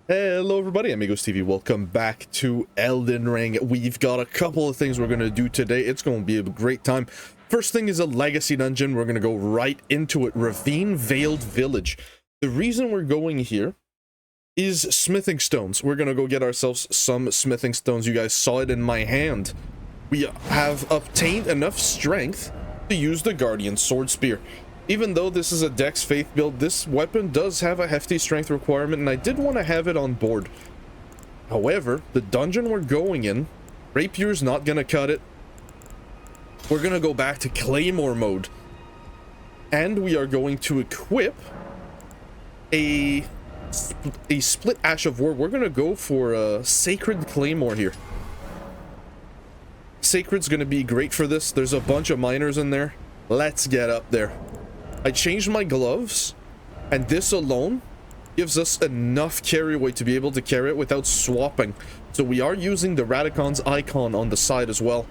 Hello everybody, Amigos TV. Welcome back to Elden Ring. We've got a couple of things we're going to do today. It's going to be a great time. First thing is a legacy dungeon. We're going to go right into it. Ravine Veiled Village. The reason we're going here is smithing stones. We're going to go get ourselves some smithing stones. You guys saw it in my hand. We have obtained enough strength to use the Guardian Sword Spear. Even though this is a Dex Faith build, this weapon does have a hefty strength requirement, and I did want to have it on board. However, the dungeon we're going in, Rapier's not going to cut it. We're going to go back to Claymore mode. And we are going to equip a split Ash of War. We're going to go for a Sacred Claymore here. Sacred's going to be great for this. There's a bunch of miners in there. Let's get up there. I changed my gloves, and this alone gives us enough carry weight to be able to carry it without swapping. So we are using the Radacon's icon on the side as well.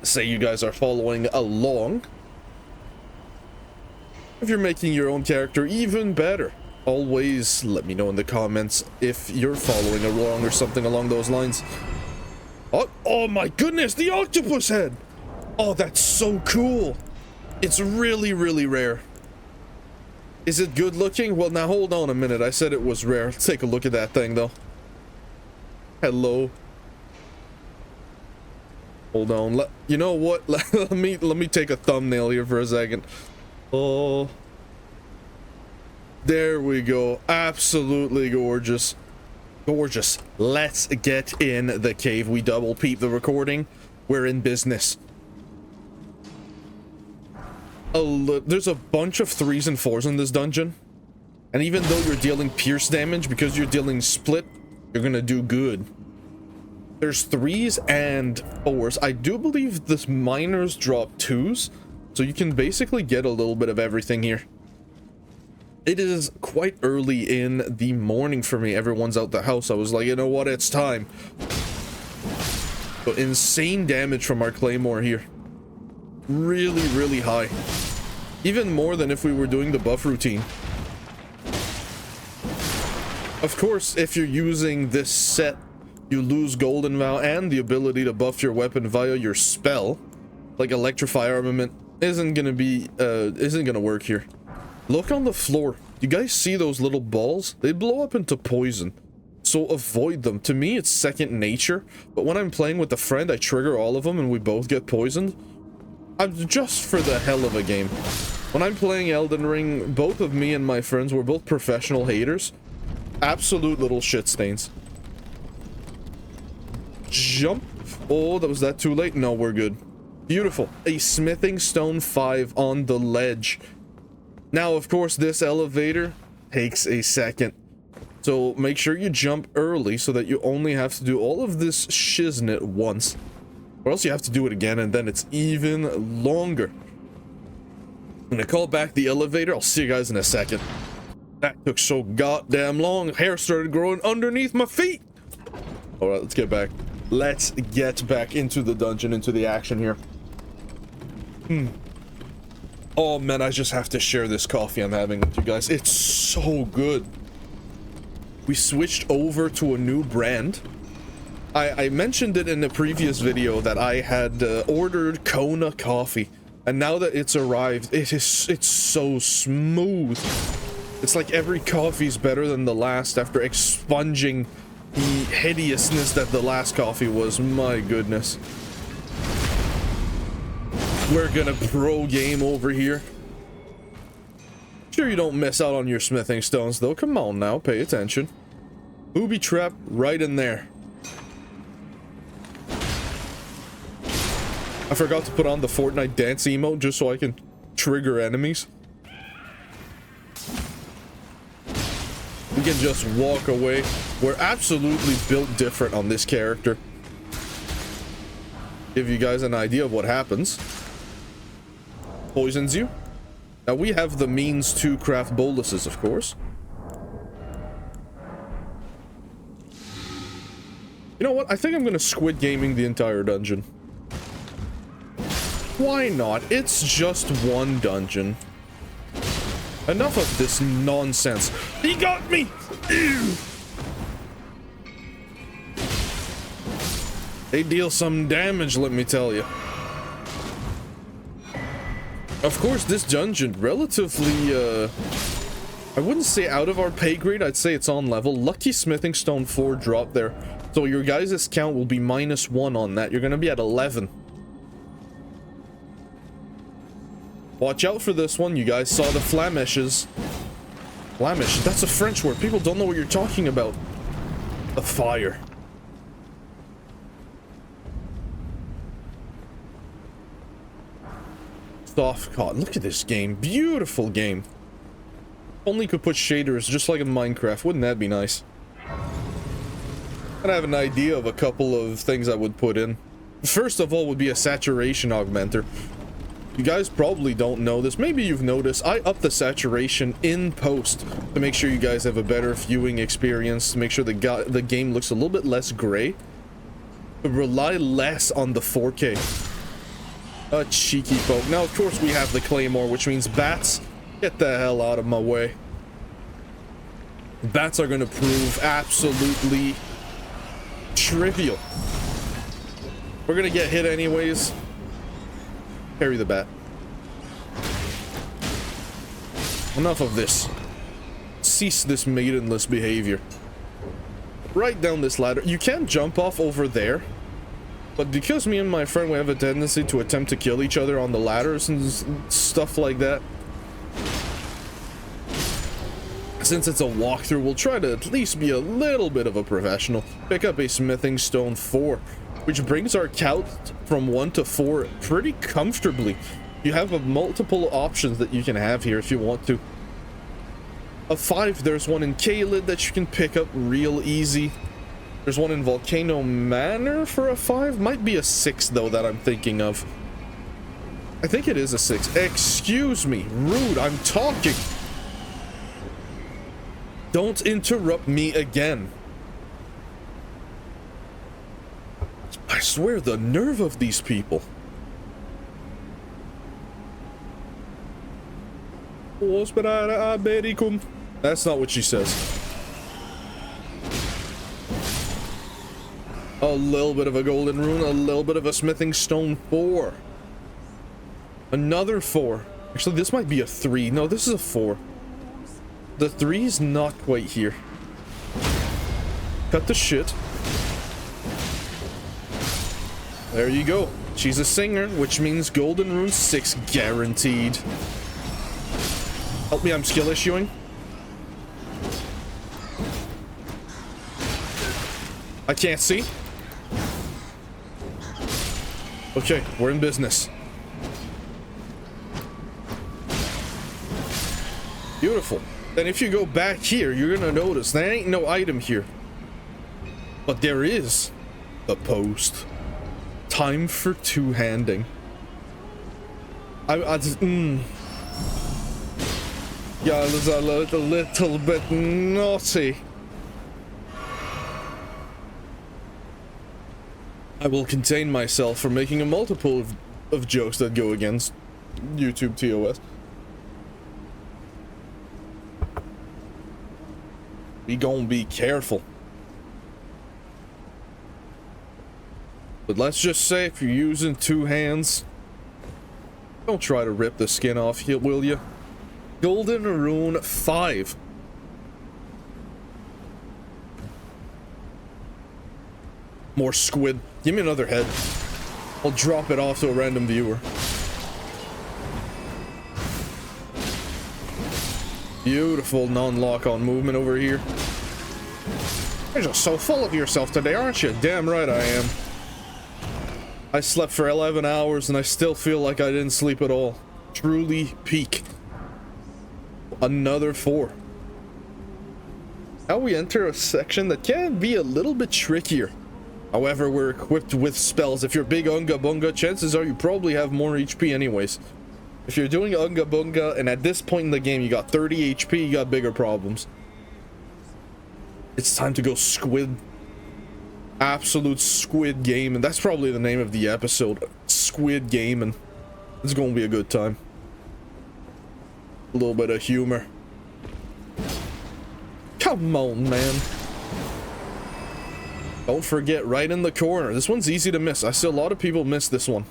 Say you guys are following along. If you're making your own character, even better. Always let me know in the comments if you're following along or something along those lines. Oh my goodness, the octopus head! Oh, that's so cool. It's really, really rare. Is it good looking? Well, now hold on a minute. I said it was rare. Let's take a look at that thing, though. Hello. Hold on. You know what? let me take a thumbnail here for a second. Oh. There we go. Absolutely gorgeous. Gorgeous. Let's get in the cave. We double peep the recording. We're in business. There's a bunch of 3s and 4s in this dungeon, and even though you're dealing pierce damage, because you're dealing split, you're gonna do good. There's 3s and 4s. I do believe this miners drop 2s, so you can basically get a little bit of everything here. It is quite early in the morning for me. Everyone's out the house. I was like, you know what, it's time. So insane damage from our claymore here. Really, really high. Even more than if we were doing the buff routine. Of course, if you're using this set, you lose Golden Vow and the ability to buff your weapon via your spell. Like Electrify Armament isn't gonna work here. Look on the floor. You guys see those little balls? They blow up into poison. So avoid them. To me, it's second nature. But when I'm playing with a friend, I trigger all of them and we both get poisoned. Just for the hell of a game. When I'm playing Elden Ring, both of me and my friends were both professional haters. Absolute little shit stains. Jump. Oh, was that too late? No, we're good. Beautiful. A smithing stone 5 on the ledge. Now, of course, this elevator takes a second. So make sure you jump early so that you only have to do all of this shiznit once. Or else you have to do it again, and then it's even longer. I'm gonna call back the elevator. I'll see you guys in a second. That took so goddamn long. Hair started growing underneath my feet. Alright, let's get back. Let's get back into the dungeon, into the action here. Oh man, I just have to share this coffee I'm having with you guys. It's so good. We switched over to a new brand. I mentioned it in the previous video that I had ordered Kona coffee, and now that it's arrived, it's so smooth. It's like every coffee's better than the last after expunging the hideousness that the last coffee was. My goodness. We're gonna pro game over here. Sure you don't miss out on your smithing stones though. Come on now, pay attention. Booby trap right in there. I forgot to put on the Fortnite dance emote just so I can trigger enemies. We can just walk away. We're absolutely built different on this character. Give you guys an idea of what happens. Poisons you. Now we have the means to craft boluses, of course. You know what? I think I'm gonna Squid Gaming the entire dungeon. Why not? It's just one dungeon. Enough of this nonsense. He got me! Ew. They deal some damage, let me tell you. Of course, this dungeon, relatively, I wouldn't say out of our pay grade, I'd say it's on level. Lucky Smithing Stone 4 dropped there. So your guys' count will be -1 on that. You're gonna be at 11. Watch out for this one. You guys saw the flameshes. Flamish, that's a French word. People don't know what you're talking about. The fire. Soft cotton. Look at this game. Beautiful game. Only could put shaders just like in Minecraft. Wouldn't that be nice? I have an idea of a couple of things I would put in. First of all would be a saturation augmenter. You guys probably don't know this. Maybe you've noticed. I up the saturation in post to make sure you guys have a better viewing experience, to make sure the game looks a little bit less gray. To rely less on the 4K. A cheeky poke. Now, of course, we have the Claymore, which means bats. Get the hell out of my way. Bats are going to prove absolutely trivial. We're going to get hit anyways. Carry the bat. Enough of this. Cease this maidenless behavior. Right down this ladder. You can't jump off over there. But because me and my friend, we have a tendency to attempt to kill each other on the ladders and stuff like that. Since it's a walkthrough, we'll try to at least be a little bit of a professional. Pick up a Smithing Stone 4, which brings our count from 1 to 4 pretty comfortably. You have multiple options that you can have here if you want to. A 5, there's one in Kaled that you can pick up real easy. There's one in Volcano Manor for a 5. Might be a 6 though that I'm thinking of. I think it is a 6. Excuse me, rude, I'm talking. Don't interrupt me again. I swear, the nerve of these people. That's not what she says. A little bit of a golden rune, a little bit of a Smithing Stone 4. Another 4. Actually, this might be a 3. No, this is a 4. The 3 is not quite here. Cut the shit. There you go. She's a singer, which means golden rune 6 guaranteed. Help me, I'm skill issuing. I can't see. Okay, we're in business. Beautiful. Then if you go back here, you're gonna notice there ain't no item here. But there is the post. Time for two-handing. Yeah, it's a little bit naughty. I will contain myself from making a multiple of jokes that go against YouTube TOS. We gonna be careful. But let's just say if you're using 2 hands, don't try to rip the skin off here, will you? Golden Rune 5. More squid. Give me another head. I'll drop it off to a random viewer. Beautiful non-lock-on movement over here. You're just so full of yourself today, aren't you? Damn right I am. I slept for 11 hours and I still feel like I didn't sleep at all. Truly peak. Another 4. Now we enter a section that can be a little bit trickier. However, we're equipped with spells. If you're big Unga Bunga, chances are you probably have more HP anyways. If you're doing Unga Bunga and at this point in the game you got 30 HP, you got bigger problems. It's time to go Squid. Absolute Squid game, and that's probably the name of the episode. Squid game, and it's gonna be a good time. A little bit of humor. Come on, man. Don't forget, right in the corner. This one's easy to miss. I see a lot of people miss this one.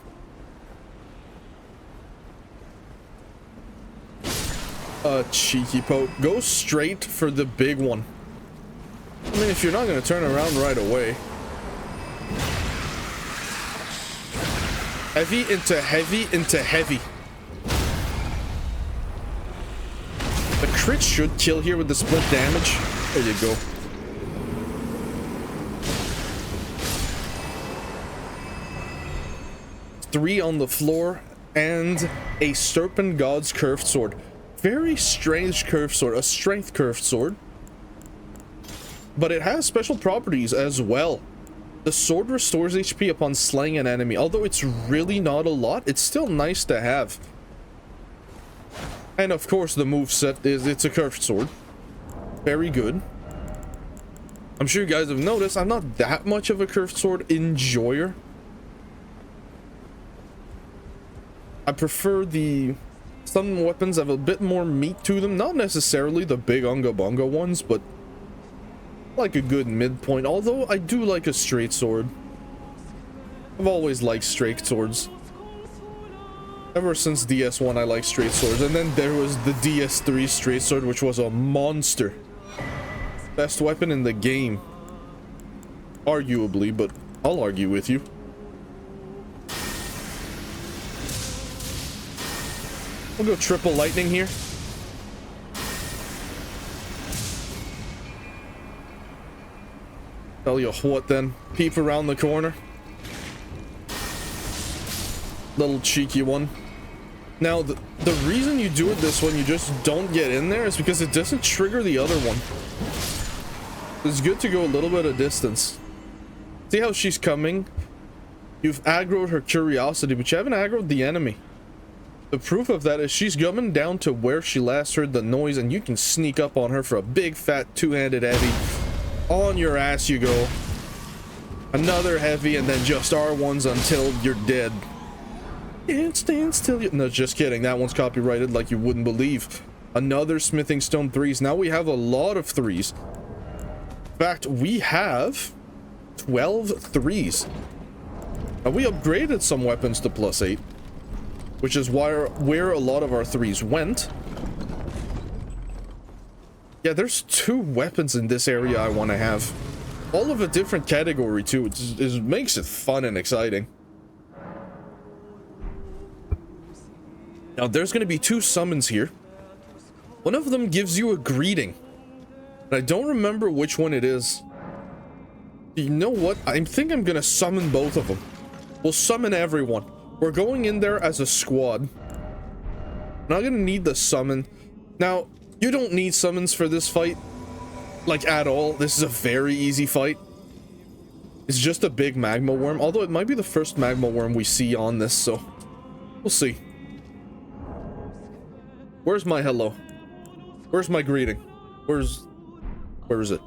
Cheeky poke. Go straight for the big one. I mean, if you're not going to turn around right away. Heavy into heavy into heavy. The crit should kill here with the split damage. There you go. Three on the floor and a Serpent God's curved sword. Very strange curved sword, a strength curved sword. But it has special properties as well. The sword restores HP upon slaying an enemy. Although it's really not a lot, it's still nice to have. And of course the moveset is, it's a curved sword. Very good. I'm sure you guys have noticed I'm not that much of a curved sword enjoyer. I prefer some weapons have a bit more meat to them. Not necessarily the big unga bunga ones, but like a good midpoint. Although I do like a straight sword. I've always liked straight swords. Ever since DS1 I like straight swords. And then there was the DS3 straight sword, which was a monster. Best weapon in the game. Arguably, but I'll argue with you. We'll go triple lightning here. Tell you what then. Peep around the corner. Little cheeky one. Now, the reason you do it this one, you just don't get in there, is because it doesn't trigger the other one. It's good to go a little bit of distance. See how she's coming? You've aggroed her curiosity, but you haven't aggroed the enemy. The proof of that is she's coming down to where she last heard the noise, and you can sneak up on her for a big fat two-handed heavy. On your ass you go. Another heavy, and then just R1s until you're dead. Can't stand still. No, just kidding. That one's copyrighted like you wouldn't believe. Another smithing stone 3s. Now we have a lot of 3s. In fact, we have 12 3s. Now we upgraded some weapons to +8. Which is where a lot of our 3s went. Yeah, there's 2 weapons in this area I want to have. All of a different category too, which makes it fun and exciting. Now there's going to be 2 summons here. One of them gives you a greeting. And I don't remember which one it is. You know what? I think I'm going to summon both of them. We'll summon everyone. We're going in there as a squad. Not gonna need the summon. Now, you don't need summons for this fight. Like, at all. This is a very easy fight. It's just a big magma worm. Although it might be the first magma worm we see on this, so we'll see. Where's my hello? Where's my greeting? Where is it?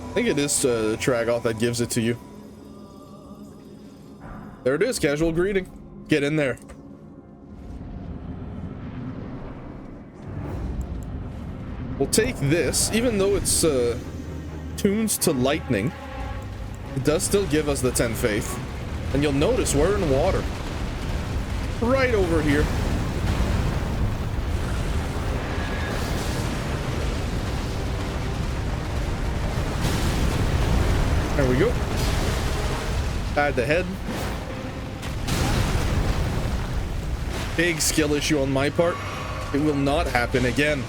I think it is Tragoth that gives it to you. There it is, casual greeting. Get in there. We'll take this, even though it's tuned to lightning. It does still give us the 10 faith. And you'll notice we're in water. Right over here. There we go. Add the head. Big skill issue on my part. It will not happen again.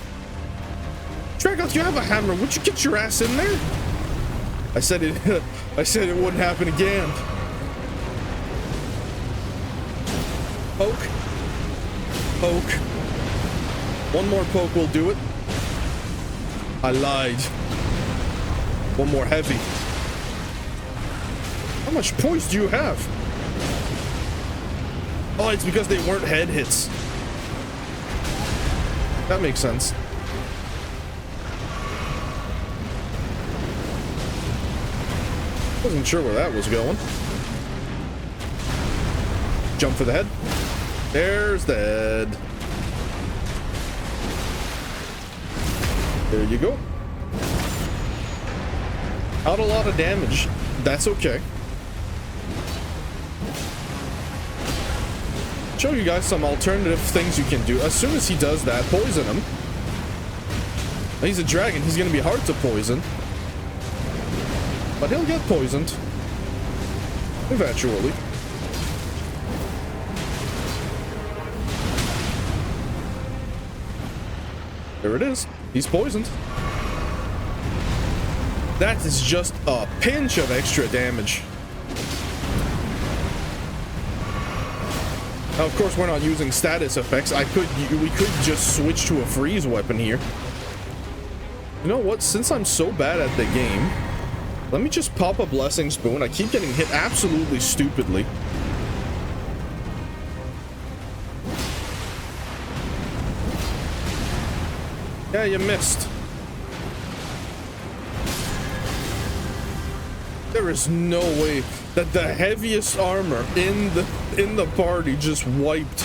Tragoth, you have a hammer. Would you get your ass in there? I said it. I said it wouldn't happen again. Poke. Poke. One more poke will do it. I lied. One more heavy. How much poise do you have? Oh, it's because they weren't head hits. That makes sense. Wasn't sure where that was going. Jump for the head. There's the head. There you go. Not a lot of damage. That's okay. Show you guys some alternative things you can do. As soon as he does that, poison him. He's a dragon. He's going to be hard to poison. But he'll get poisoned. Eventually. There it is. He's poisoned. That is just a pinch of extra damage. Now, of course, we're not using status effects. We could just switch to a freeze weapon here. You know what? Since I'm so bad at the game, let me just pop a blessing spoon. I keep getting hit absolutely stupidly. Yeah, you missed. There is no way that the heaviest armor in the party just wiped.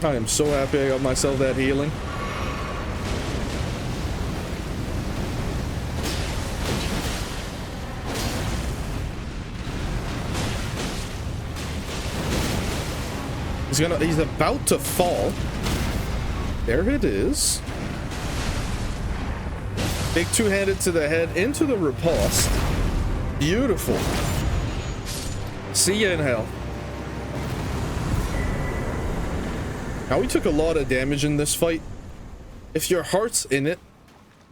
I am so happy I got myself that healing. He's about to fall. There it is. Big two-handed to the head, into the riposte. Beautiful. See ya in hell. Now, we took a lot of damage in this fight. If your heart's in it,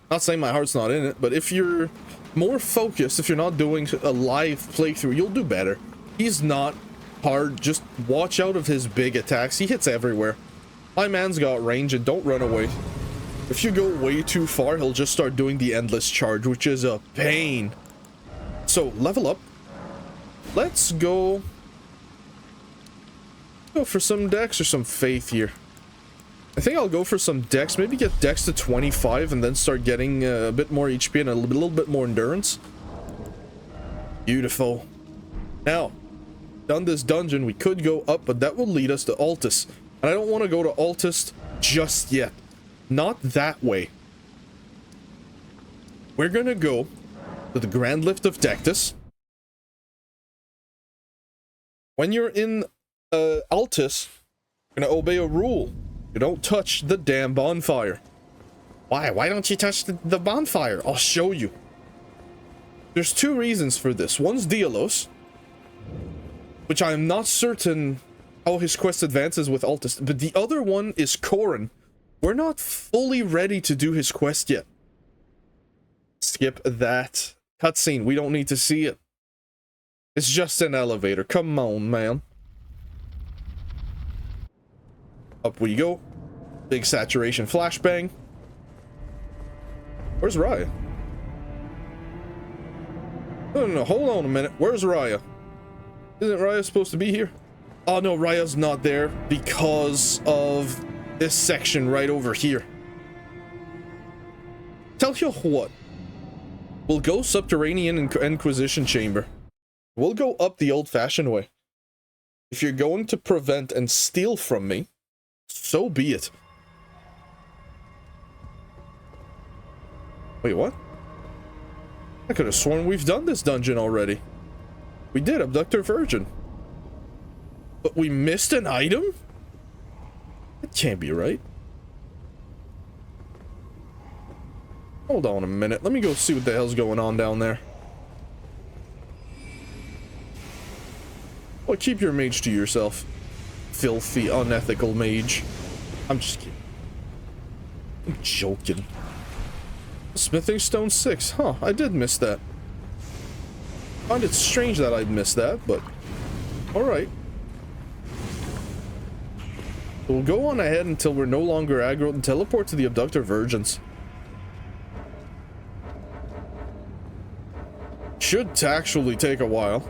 not saying my heart's not in it, but if you're more focused, if you're not doing a live playthrough, you'll do better. He's not hard. Just watch out of his big attacks. He hits everywhere. My man's got range, and don't run away. If you go way too far, he'll just start doing the endless charge, which is a pain. So, level up. Let's go for some dex or some faith here. I think I'll go for some dex. Maybe get dex to 25 and then start getting a bit more HP and a little bit more endurance. Beautiful. Now, done this dungeon, we could go up, but that will lead us to Altus. And I don't want to go to Altus just yet. Not that way. We're gonna go to the Grand Lift of Dectus. When you're in Altus, you're gonna obey a rule. You don't touch the damn bonfire. Why? Why don't you touch the bonfire? I'll show you. There's two reasons for this. One's Dialos, which I am not certain how his quest advances with Altus, but the other one is Corin. We're not fully ready to do his quest yet. Skip that cutscene. We don't need to see it. It's just an elevator. Come on, man. Up we go. Big saturation flashbang. Where's Raya? No, hold on a minute. Where's Raya? Isn't Raya supposed to be here? Oh no, Raya's not there because of this section right over here. Tell you what. We'll go subterranean Inquisition chamber. We'll go up the old-fashioned way. If you're going to prevent and steal from me, so be it. Wait, what? I could have sworn we've done this dungeon already. We did, Abductor Virgin. But we missed an item? That can't be right. Hold on a minute. Let me go see what the hell's going on down there. Well, keep your mage to yourself. Filthy, unethical mage. I'm just kidding. I'm joking. Smithing Stone 6. Huh, I did miss that. I find it strange that I'd miss that, but... alright. We'll go on ahead until we're no longer aggro and teleport to the Abductor Virgins. Should actually take a while.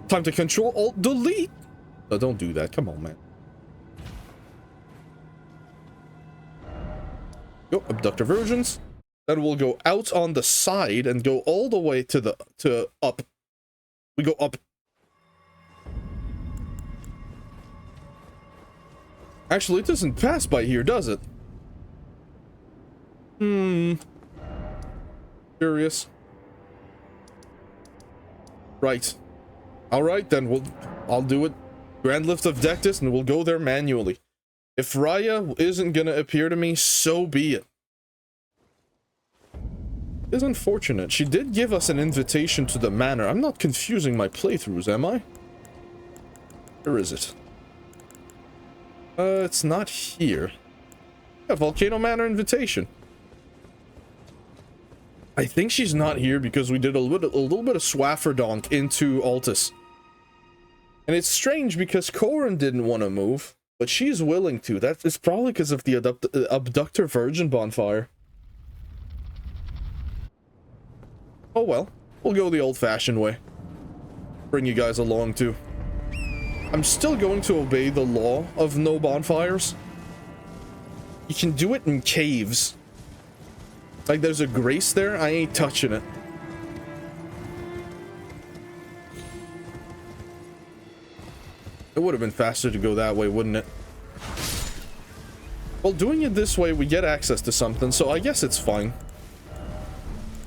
Time to Control Alt Delete. No, don't do that. Come on, man. Go Abductor Virgins. Then we'll go out on the side and go all the way to up. We go up. Actually, it doesn't pass by here, does it? Curious. Right. Alright, then I'll do it. Grand Lift of Dectus, and we'll go there manually. If Raya isn't gonna appear to me, so be it. It's unfortunate. She did give us an invitation to the manor. I'm not confusing my playthroughs, am I? Where is it? It's not here. Yeah, Volcano Manor invitation. I think she's not here because we did a little bit of Swafferdonk into Altus. And it's strange because Corin didn't want to move, but she's willing to. That is probably because of the Abductor Virgin bonfire. Oh well, we'll go the old-fashioned way. Bring you guys along too. I'm still going to obey the law of no bonfires. You can do it in caves. Like there's a grace there, I ain't touching it. It would have been faster to go that way, wouldn't it? Well, doing it this way, we get access to something, so I guess it's fine.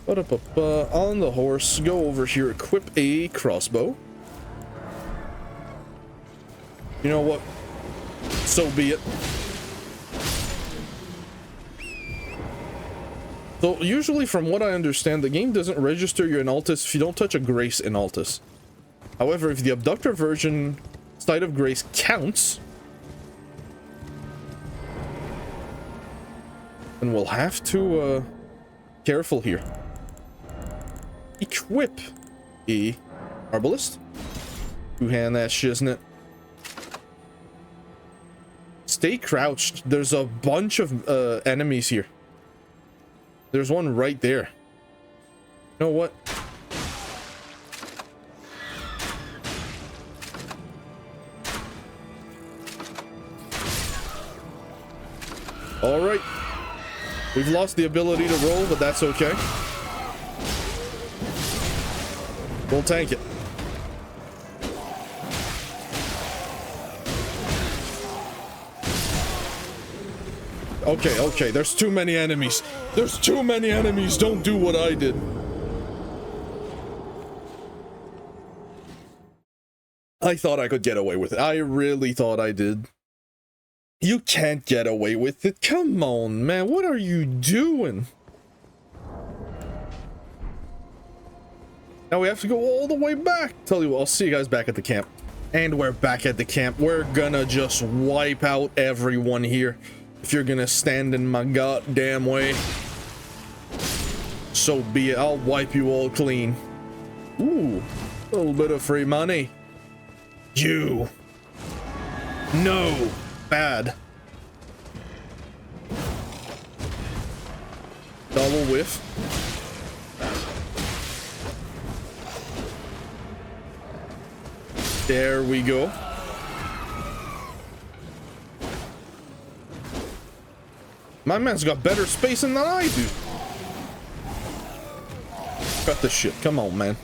On the horse, go over here, equip a crossbow. You know what? So be it. So, usually from what I understand, the game doesn't register you in Altus if you don't touch a grace in Altus. However, if the Abductor Virgin Site of Grace counts, then we'll have to, careful here. Equip a Arbalist. Two-hand that shiznit. Stay crouched. There's a bunch of enemies here. There's one right there. You know what? Alright. We've lost the ability to roll, but that's okay. We'll tank it. Okay, okay, there's too many enemies. There's too many enemies. Don't do what I did. I thought I could get away with it. I really thought I did. You can't get away with it. Come on, man. What are you doing? Now we have to go all the way back. Tell you what, I'll see you guys back at the camp. And we're back at the camp. We're gonna just wipe out everyone here. If you're gonna stand in my goddamn way, so be it. I'll wipe you all clean. Ooh, a little bit of free money. You. No. Bad. Double whiff. There we go. My man's got better spacing than I do. Cut this shit. Come on, man.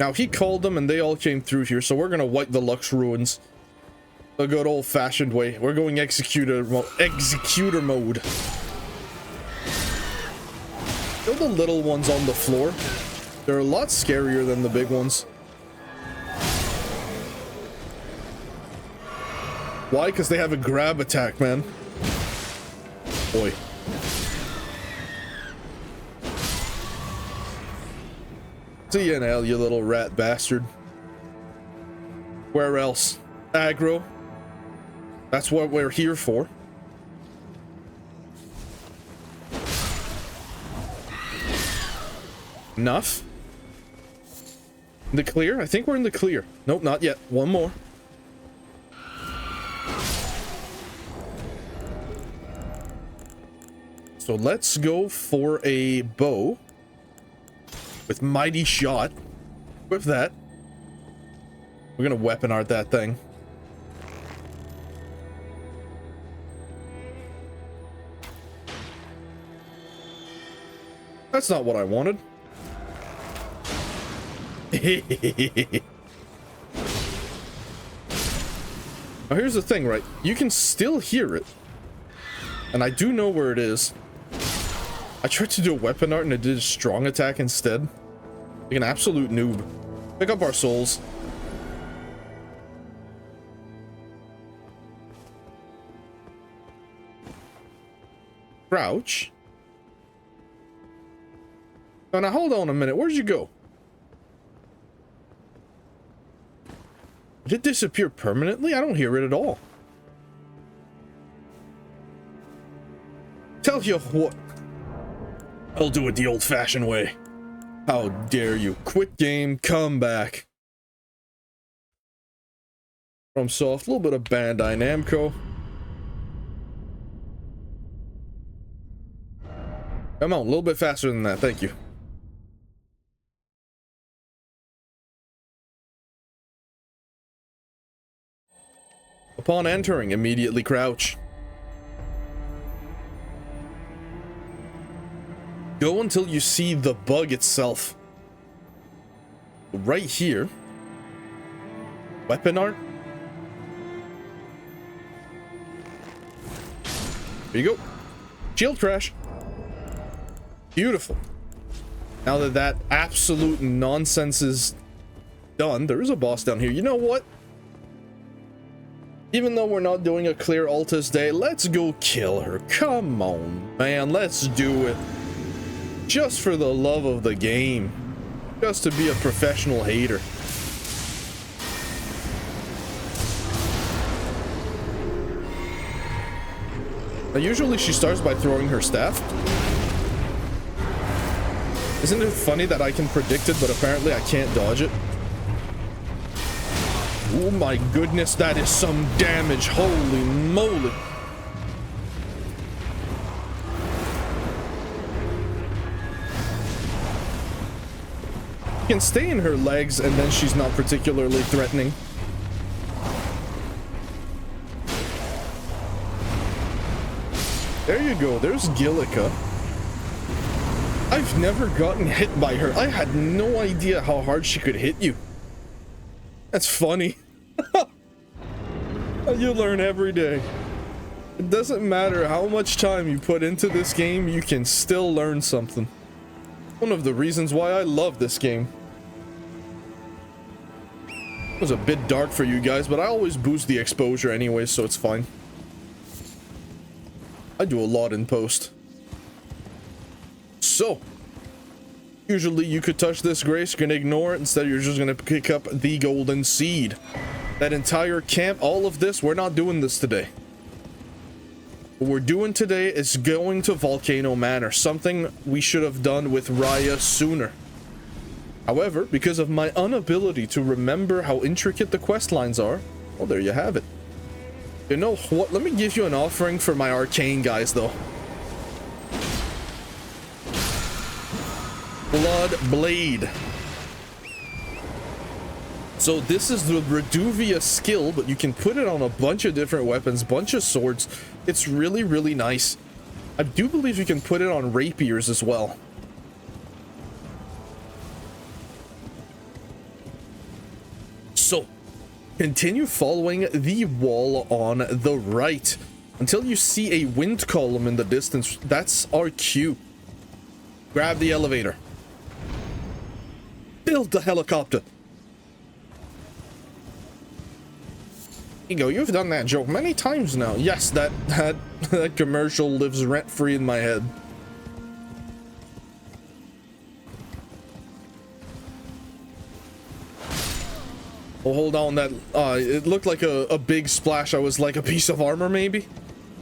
Now, he called them and they all came through here, so we're gonna wipe the Lux Ruins. The good old-fashioned way. We're going executor mode. Kill the little ones on the floor. They're a lot scarier than the big ones. Why? Because they have a grab attack, man. Boy. See you now, you little rat bastard. Where else? Aggro. That's what we're here for. Enough. In the clear? I think we're in the clear. Nope, not yet. One more. So let's go for a bow with mighty shot. With that, we're gonna weapon art that thing. That's not what I wanted. Now here's the thing, right? You can still hear it. And I do know where it is. I tried to do a weapon art and it did a strong attack instead. Like an absolute noob. Pick up our souls. Crouch. Oh, now hold on a minute. Where'd you go? Did it disappear permanently? I don't hear it at all. Tell you what. I'll do it the old-fashioned way. How dare you? Quit game, come back. From Soft, a little bit of Bandai Namco. Come on, a little bit faster than that, thank you. Upon entering, immediately crouch. Go until you see the bug itself. Right here. Weapon art. There you go. Shield crash. Beautiful. Now that that absolute nonsense is done, there is a boss down here. You know what? Even though we're not doing a clear Altus day, let's go kill her. Come on, man. Let's do it. Just for the love of the game. Just to be a professional hater. Now, usually she starts by throwing her staff. Isn't it funny that I can predict it, but apparently I can't dodge it? Oh my goodness, that is some damage. Holy moly. Can stay in her legs and then she's not particularly threatening. There you go, there's Gillica. I've never gotten hit by her. I had no idea how hard she could hit you. That's funny. You learn every day. It doesn't matter how much time you put into this game, you can still learn something. One of the reasons why I love this game. It was a bit dark for you guys, but I always boost the exposure anyway, so it's fine. I do a lot in post. So, usually you could touch this grace, you're gonna ignore it, instead you're just gonna pick up the golden seed. That entire camp, all of this, we're not doing this today. What we're doing today is going to Volcano Manor, something we should have done with Raya sooner. However, because of my inability to remember how intricate the quest lines are, well, there you have it. You know what? Let me give you an offering for my arcane guys, though. Blood Blade. So this is the Reduvia skill, but you can put it on a bunch of different weapons, bunch of swords. It's really, really nice. I do believe you can put it on rapiers as well. So, continue following the wall on the right until you see a wind column in the distance. That's our cue. Grab the elevator. Build the helicopter. Here you go. You've done that joke many times now. Yes, that commercial lives rent-free in my head. Oh, hold on, that it looked like a big splash. I was like, a piece of armor maybe?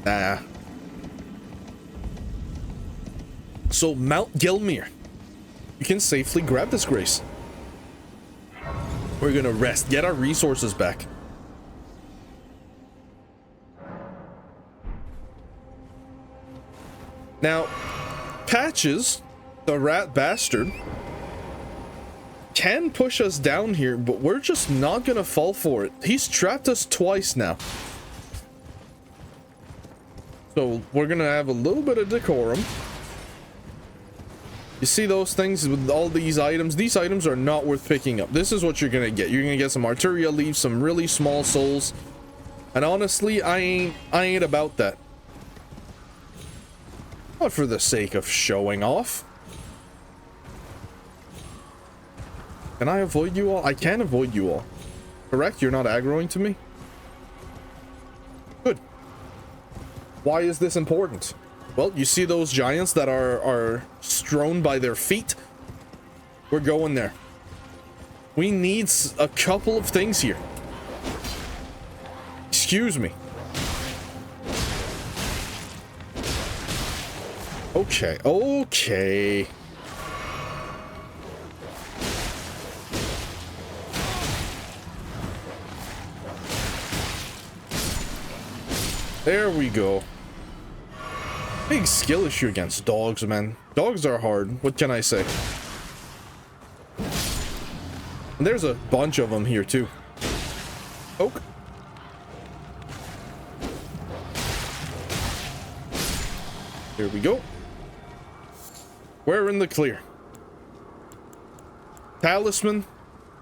Nah. So Mount Gilmere. You can safely grab this grace. We're gonna rest, get our resources back. Now, Patches, the rat bastard, can push us down here, but we're just not gonna fall for it. He's trapped us twice now. So we're gonna have a little bit of decorum. You see those things with all these items? These items are not worth picking up. This is what you're gonna get. You're gonna get some Arturia leaves, some really small souls, And honestly, I ain't about that. Not for the sake of showing off. Can I avoid you all? I can avoid you all. Correct? You're not aggroing to me? Good. Why is this important? Well, you see those giants that are strewn by their feet? We're going there. We need a couple of things here. Excuse me. Okay, okay. There we go. Big skill issue against dogs, man. Dogs are hard. What can I say? And there's a bunch of them here, too. Poke. Here we go. We're in the clear. Talisman,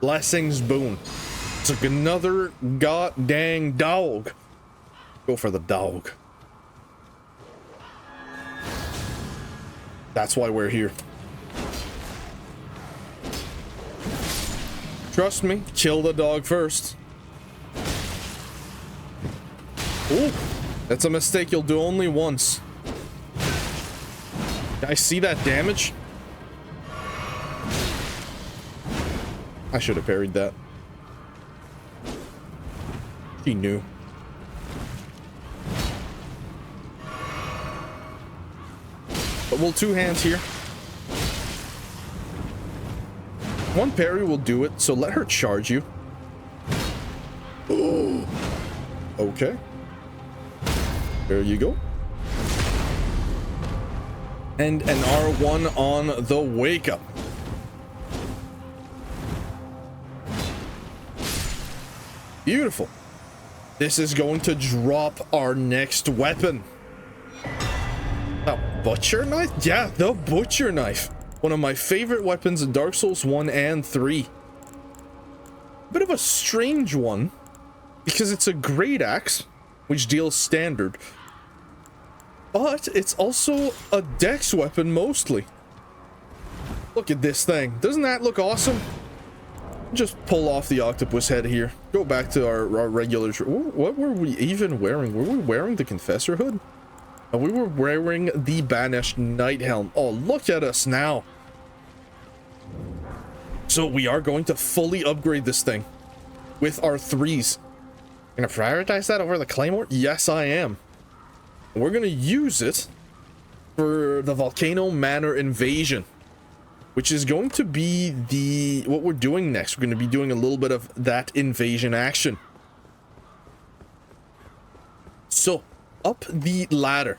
blessings, boon. It's like another god-dang dog. Go for the dog. That's why we're here. Trust me, kill the dog first. Ooh, that's a mistake you'll do only once. I see that damage. I should have parried that. He knew. But we'll two hands here. One parry will do it, so let her charge you. Oh, okay. There you go. And an R1 on the wake up. Beautiful. This is going to drop our next weapon. A butcher knife? Yeah, the butcher knife. One of my favorite weapons in Dark Souls 1 and 3. Bit of a strange one, because it's a great axe, which deals standard. But it's also a dex weapon mostly. Look at this thing. Doesn't that look awesome? Just pull off the octopus head here. Go back to our regular... What were we even wearing? Were we wearing the Confessor hood? And we were wearing the Banished Knight helm. Oh, look at us now. So we are going to fully upgrade this thing with our 3s. Gonna prioritize that over the Claymore? Yes, I am. We're gonna use it for the Volcano Manor invasion, which is going to be what we're doing next. We're going to be doing a little bit of that invasion action. So, up the ladder.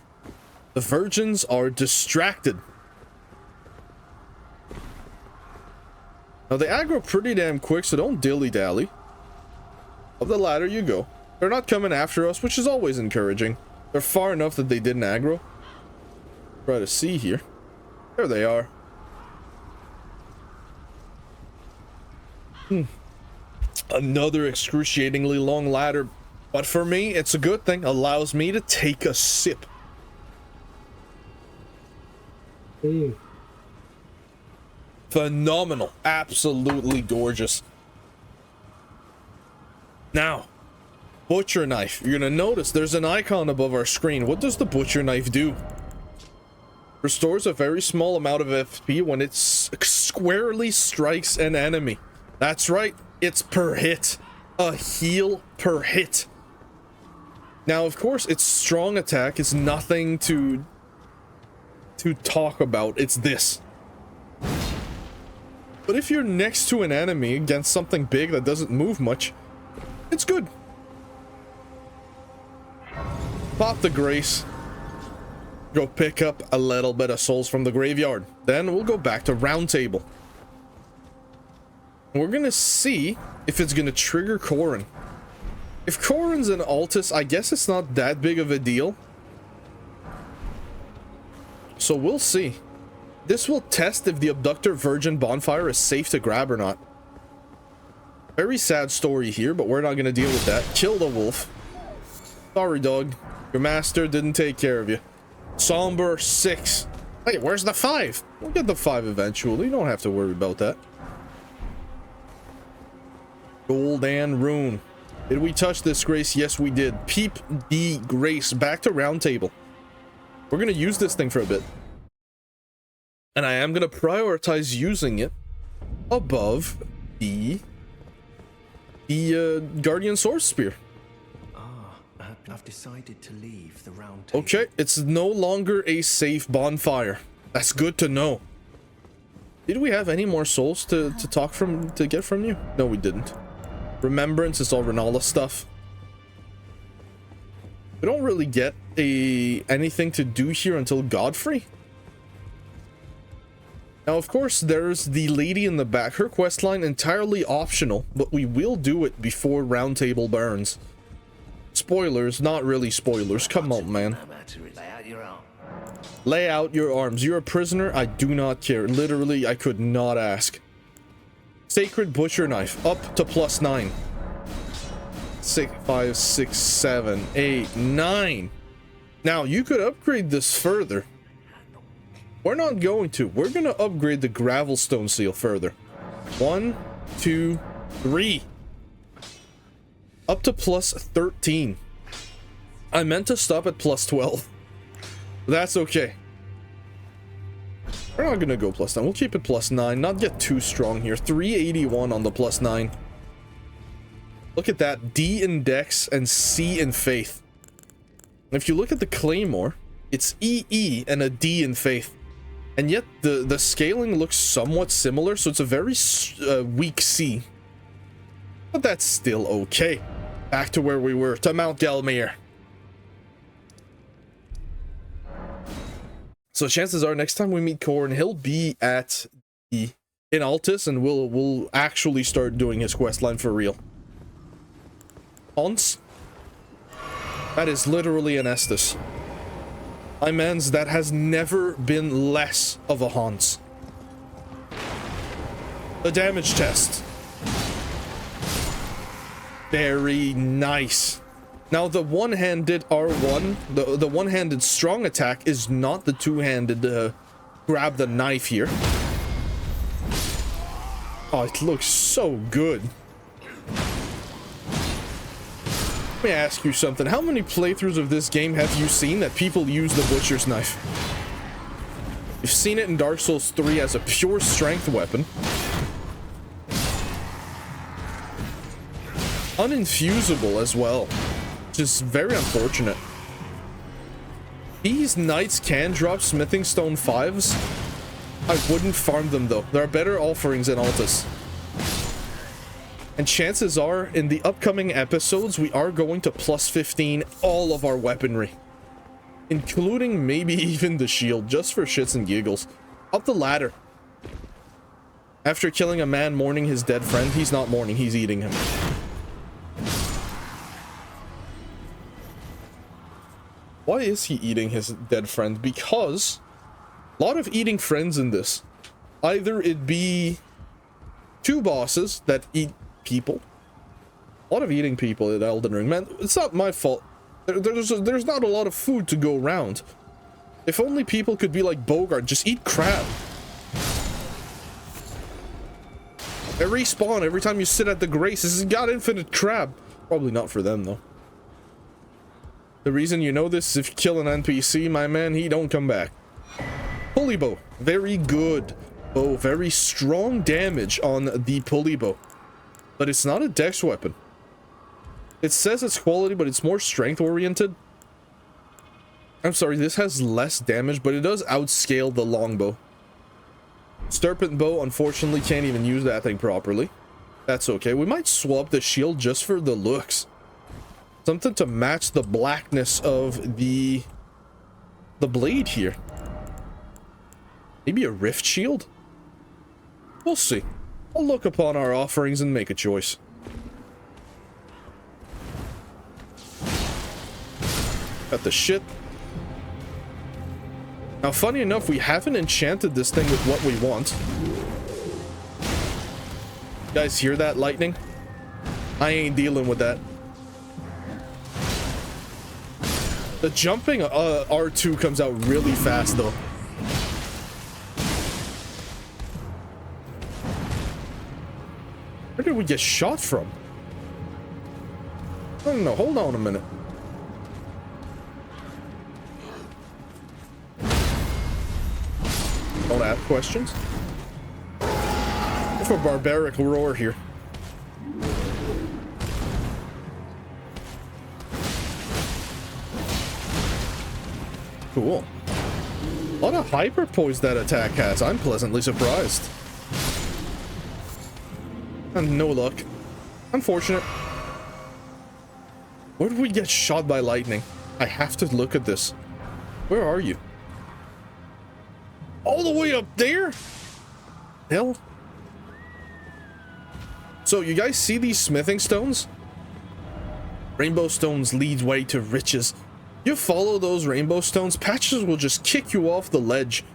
The virgins are distracted. Now, they aggro pretty damn quick, so don't dilly-dally. Up the ladder you go. They're not coming after us, which is always encouraging. They're far enough that they didn't aggro. Try to see here. There they are. Another excruciatingly long ladder. But for me, it's a good thing. Allows me to take a sip. Phenomenal. Absolutely gorgeous. Now, butcher knife. You're gonna notice there's an icon above our screen. What does the butcher knife do? Restores a very small amount of FP when it squarely strikes an enemy. That's right. It's per hit. A heal per hit. Now, of course, its strong attack is nothing to talk about. It's this. But if you're next to an enemy against something big that doesn't move much, it's good. Pop the grace. Go pick up a little bit of souls from the graveyard. Then we'll go back to round table. We're gonna see if it's gonna trigger Corrin. If Corrin's an Altus, I guess it's not that big of a deal. So we'll see. This will test if the Abductor Virgin Bonfire is safe to grab or not. Very sad story here, but we're not gonna deal with that. Kill the wolf. Sorry, dog. Your master didn't take care of you. Somber 6. Hey, where's the 5? We'll get the 5 eventually. You don't have to worry about that. Gold and rune. Did we touch this, Grace? Yes, we did. Peep the Grace. Back to round table. We're going to use this thing for a bit. And I am going to prioritize using it above the Guardian Sword Spear. I've decided to leave the round table. Okay, it's no longer a safe bonfire. That's good to know. Did we have any more souls to get from you? No, we didn't. Remembrance is all Renala stuff. We don't really get anything to do here until Godfrey. Now, of course, there's the lady in the back. Her questline entirely optional, but we will do it before round table burns. Spoilers, not really spoilers. Come on, man. Lay out your arms. You're a prisoner. I do not care. Literally, I could not ask. Sacred Butcher Knife. Up to +9. 6, 5, 6, 7, 8, 9. Now, you could upgrade this further. We're not going to. We're going to upgrade the Gravelstone Seal further. 1, 2, 3. Up to +13. I meant to stop at +12. That's okay. We're not gonna go +9. We'll keep it +9. Not get too strong here. 381 on the +9. Look at that. D in Dex and C in Faith. If you look at the Claymore, it's EE and a D in Faith. And yet the scaling looks somewhat similar, so it's a very weak C. But that's still okay. Back to where we were, to Mount Gelmir. So chances are next time we meet Corrin, he'll be at in Altus, and we'll actually start doing his questline for real. Hans? That is literally an Estus. My mans, that has never been less of a Hans. The damage test. Very nice. Now the one-handed R1, the one-handed strong attack is not the two-handed grab the knife here. Oh, it looks so good. Let me ask you something. How many playthroughs of this game have you seen that people use the butcher's knife? You've seen it in Dark Souls 3 as a pure strength weapon. Uninfusable as well, which is very unfortunate. These knights can drop smithing stone 5s. I wouldn't farm them though. There are better offerings in Altus. And chances are, in the upcoming episodes, we are going to +15 all of our weaponry. Including maybe even the shield, just for shits and giggles. Up the ladder. After killing a man mourning his dead friend, he's not mourning, he's eating him. Why is he eating his dead friend? Because a lot of eating friends in this. Either it be 2 bosses that eat people. A lot of eating people in Elden Ring. Man, it's not my fault. There's not a lot of food to go around. If only people could be like Bogart, just eat crab. They respawn every time you sit at the Grace. This has got infinite crab. Probably not for them though. The reason you know this is if you kill an NPC, my man, he don't come back. Pulley bow. Very good bow. Very strong damage on the pulley bow. But it's not a dex weapon. It says it's quality, but it's more strength oriented. I'm sorry, this has less damage, but it does outscale the longbow. Serpent bow, unfortunately, can't even use that thing properly. That's okay. We might swap the shield just for the looks. Something to match the blackness of the blade here. Maybe a rift shield? We'll see. I'll look upon our offerings and make a choice. Got the shit. Now, funny enough, we haven't enchanted this thing with what we want. You guys hear that lightning? I ain't dealing with that. The jumping R2 comes out really fast though. Where did we get shot from? I don't know. Hold on a minute. Don't ask questions. Go for barbaric roar here. Cool. A lot of hyper poise that attack has. I'm pleasantly surprised. And no luck. Unfortunate. Where did we get shot by lightning? I have to look at this. Where are you? All the way up there? Hell. So you guys see these smithing stones? Rainbow stones lead way to riches. You follow those rainbow stones, Patches will just kick you off the ledge.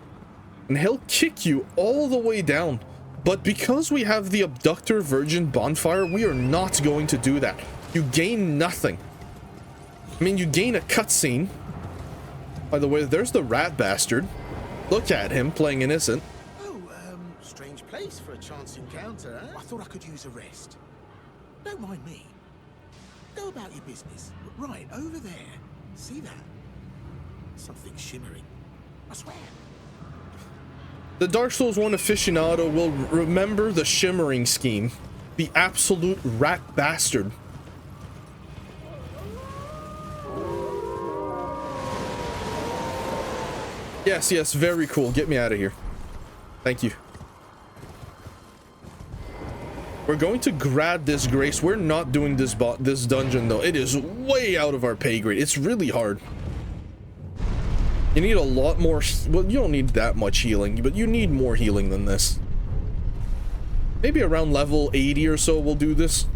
And he'll kick you all the way down. But because we have the Abductor Virgin Bonfire, we are not going to do that. You gain nothing. I mean, you gain a cutscene. By the way, there's the rat bastard. Look at him, playing innocent. Oh, strange place for a chance encounter, eh? I thought I could use a rest. Don't mind me. Go about your business. Right, over there. See that? Something shimmering. I swear. The Dark Souls 1 aficionado will remember the shimmering scheme. The absolute rat bastard. Yes, yes, very cool. Get me out of here. Thank you. We're going to grab this grace. We're not doing this dungeon though. It is way out of our pay grade. It's really hard. You need a lot more. Well, you don't need that much healing, but you need more healing than this. Maybe around level 80 or so we'll do this.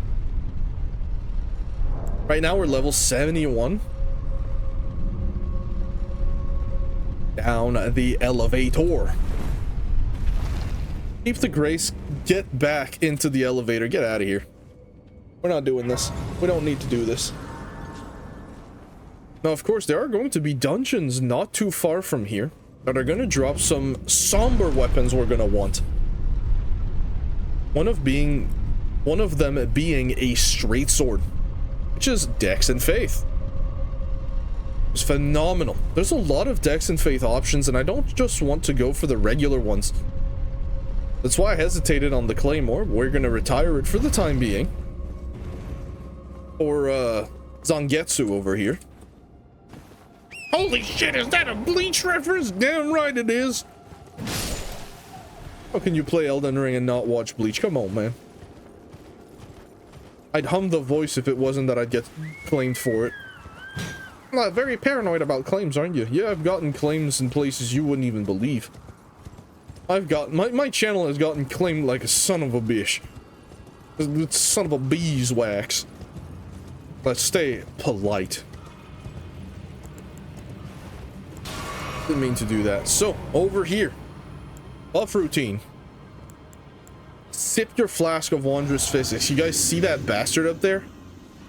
Right now we're level 71. Down the elevator. Keep the grace. Get back into the elevator. Get out of here. We're not doing this. We don't need to do this. Now, of course, there are going to be dungeons not too far from here that are going to drop some somber weapons we're going to want. One of them being a straight sword, which is Dex and Faith. It's phenomenal. There's a lot of Dex and Faith options, and I don't just want to go for the regular ones. That's why I hesitated on the Claymore. We're going to retire it for the time being. Or, Zangetsu over here. Holy shit, is that a Bleach reference? Damn right it is. How can you play Elden Ring and not watch Bleach? Come on, man. I'd hum the voice if it wasn't that I'd get claimed for it. Very paranoid about claims, aren't you? Yeah, I've gotten claims in places you wouldn't even believe. I've got my channel has gotten claimed like a son of a bitch. Son of a beeswax. Let's stay polite. Didn't mean to do that. So, over here. Buff routine. Sip your flask of wondrous physics. You guys see that bastard up there?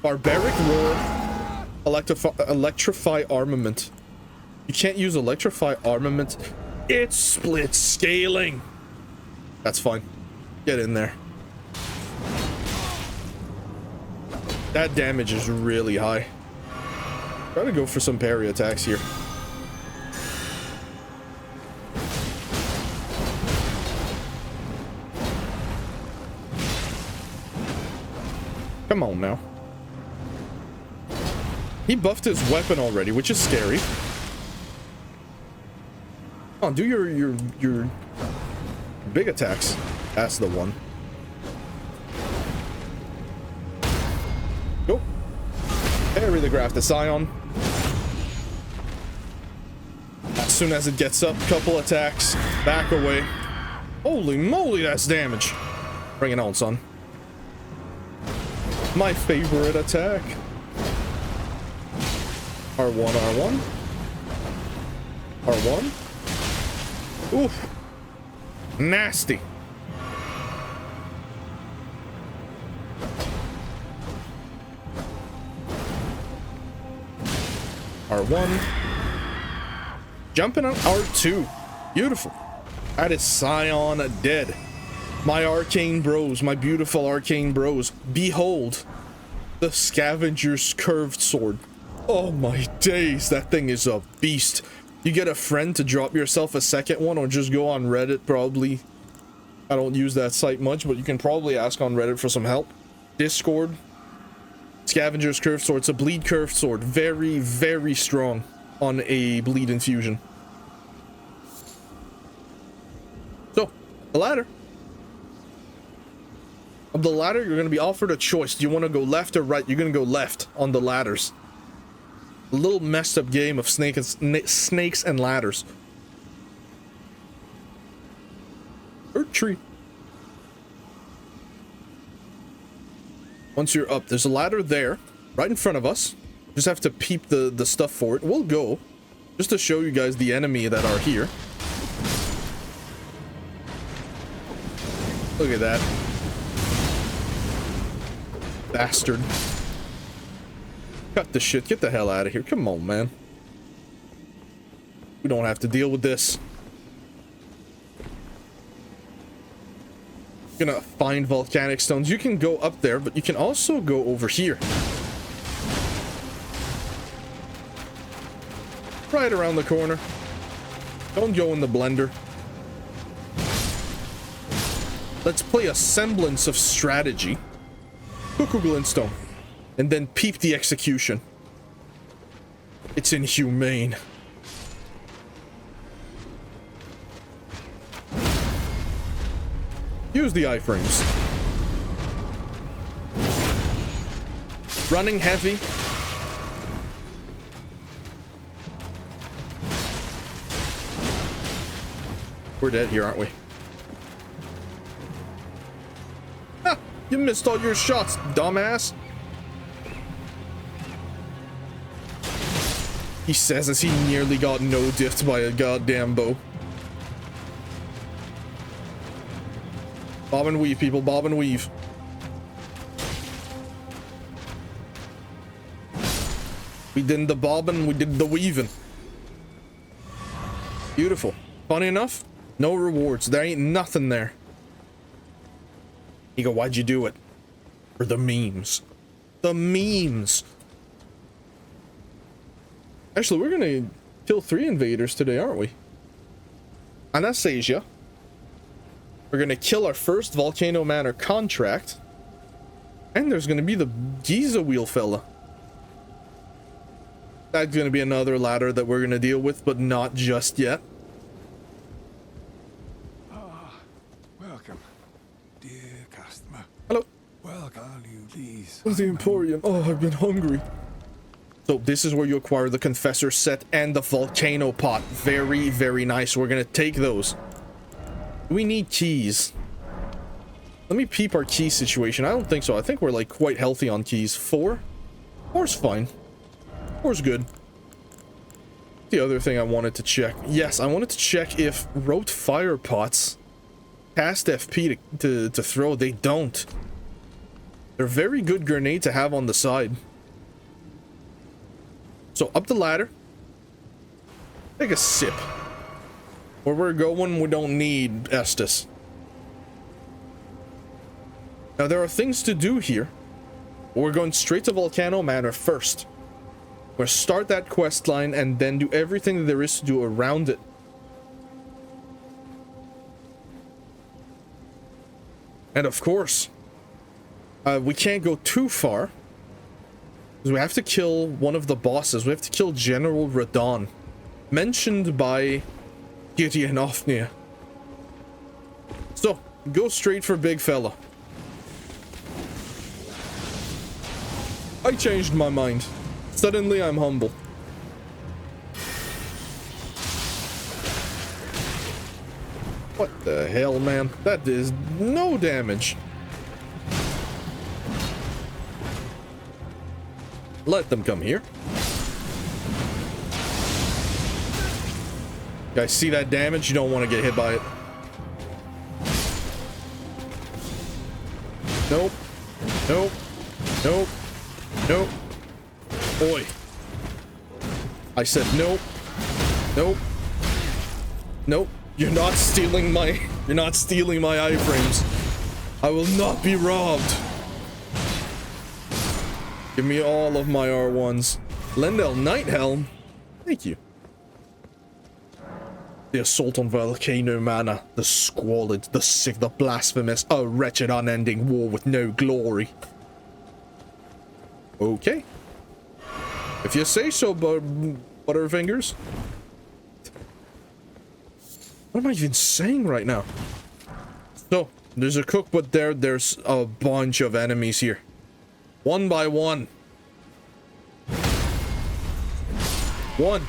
Barbaric roar. Electrify armament. You can't use electrify armament. It's split scaling. That's fine. Get in there. That damage is really high. Try to go for some parry attacks here. Come on now. He buffed his weapon already, which is scary. Come on, do your big attacks. That's the one. Go. Parry the Grafted Scion. As soon as it gets up, couple attacks, back away. Holy moly, that's damage. Bring it on, son. My favorite attack. R1, R1. R1. Oof. Nasty. R1. Jumping on R2. Beautiful. That is Scion dead. My arcane bros, my beautiful arcane bros. Behold, the Scavenger's curved sword. Oh my days, that thing is a beast. You get a friend to drop yourself a second one, or just go on Reddit, probably. I don't use that site much, but you can probably ask on Reddit for some help. Discord. Scavenger's curved sword. It's a bleed curved sword. Very, very strong on a bleed infusion. So, the ladder. Of the ladder, you're going to be offered a choice. Do you want to go left or right? You're going to go left on the ladders. A little messed up game of snakes and ladders. Bird tree. Once you're up, there's a ladder there, right in front of us. Just have to peep the stuff for it. We'll go, just to show you guys the enemy that are here. Look at that. Bastard. Cut the shit. Get the hell out of here. Come on, man. We don't have to deal with this. Gonna find volcanic stones. You can go up there, but you can also go over here. Right around the corner. Don't go in the blender. Let's play a semblance of strategy. Cuckoo glintstone. And then peep the execution. It's inhumane. Use the iframes. Running heavy. We're dead here, aren't we? Ah, you missed all your shots, dumbass. He says as he nearly got no-diffed by a goddamn bow. Bob and weave, people. Bob and weave. We did the bobbing, we did the weaving. Beautiful. Funny enough, no rewards. There ain't nothing there. You go, why'd you do it? For the memes. The memes. Actually, we're gonna kill 3 invaders today, aren't we? Anastasia. We're gonna kill our first Volcano Manor contract. And there's gonna be the Giza wheel fella. That's gonna be another ladder that we're gonna deal with, but not just yet. Welcome, dear customer. Hello. Welcome, you please. What's the Emporium? Oh, I've been hungry. So this is where you acquire the Confessor set and the Volcano pot. Very, very nice. We're gonna take those. We need keys. Let me peep our key situation. I don't think so. I think we're like quite healthy on keys. 4? 4's fine. 4's good. The other thing I wanted to check. Yes, I wanted to check if rote fire pots cast FP to throw. They don't. They're a very good grenade to have on the side. So up the ladder. Take a sip. Where we're going, we don't need Estus. Now there are things to do here. We're going straight to Volcano Manor first. We'll start that quest line and then do everything that there is to do around it. And of course, we can't go too far. Because we have to kill one of the bosses. We have to kill General Radon. Mentioned by Gideon Ofnir. So, go straight for big fella. I changed my mind. Suddenly I'm humble. What the hell, man? That is no damage. Let them come here. Guys, see that damage? You don't want to get hit by it. Nope. Nope. Nope. Nope. Oi. I said nope. Nope. Nope. You're not stealing my iframes. I will not be robbed. Give me all of my R1s. Lendel Nighthelm. Thank you. The assault on Volcano Manor. The squalid, the sick, the blasphemous. A wretched unending war with no glory. Okay. If you say so, Butterfingers. What am I even saying right now? So, there's a cook, but there's a bunch of enemies here. One by one. One.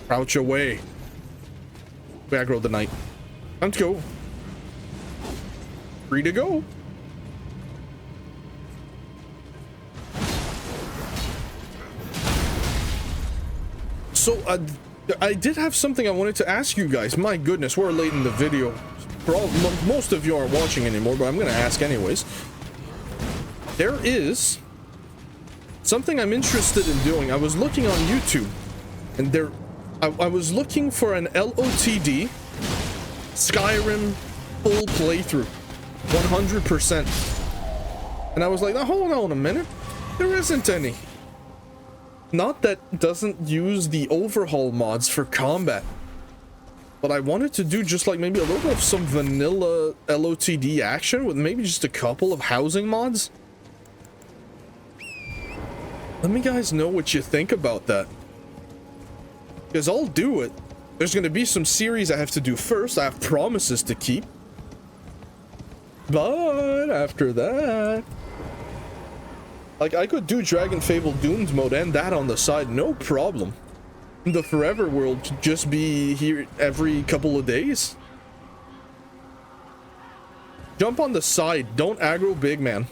Crouch away. We aggro the knight. Time to go. Free to go. So, I did have something I wanted to ask you guys. My goodness, we're late in the video. Most of you aren't watching anymore, but I'm going to ask anyways. There is something I'm interested in doing. I was looking on YouTube, and I was looking for an LOTD Skyrim full playthrough, 100%. And I was like, now, hold on a minute. There isn't any. Not that doesn't use the overhaul mods for combat, but I wanted to do just like maybe a little bit of some vanilla LOTD action with maybe just a couple of housing mods. Let me guys know what you think about that, because I'll do it. There's going to be some series I have to do first. I have promises to keep, but after that, like, I could do Dragon Fable Doomed mode and that on the side, no problem. The Forever World could just be here every couple of days. Jump on the side, don't aggro Big Man.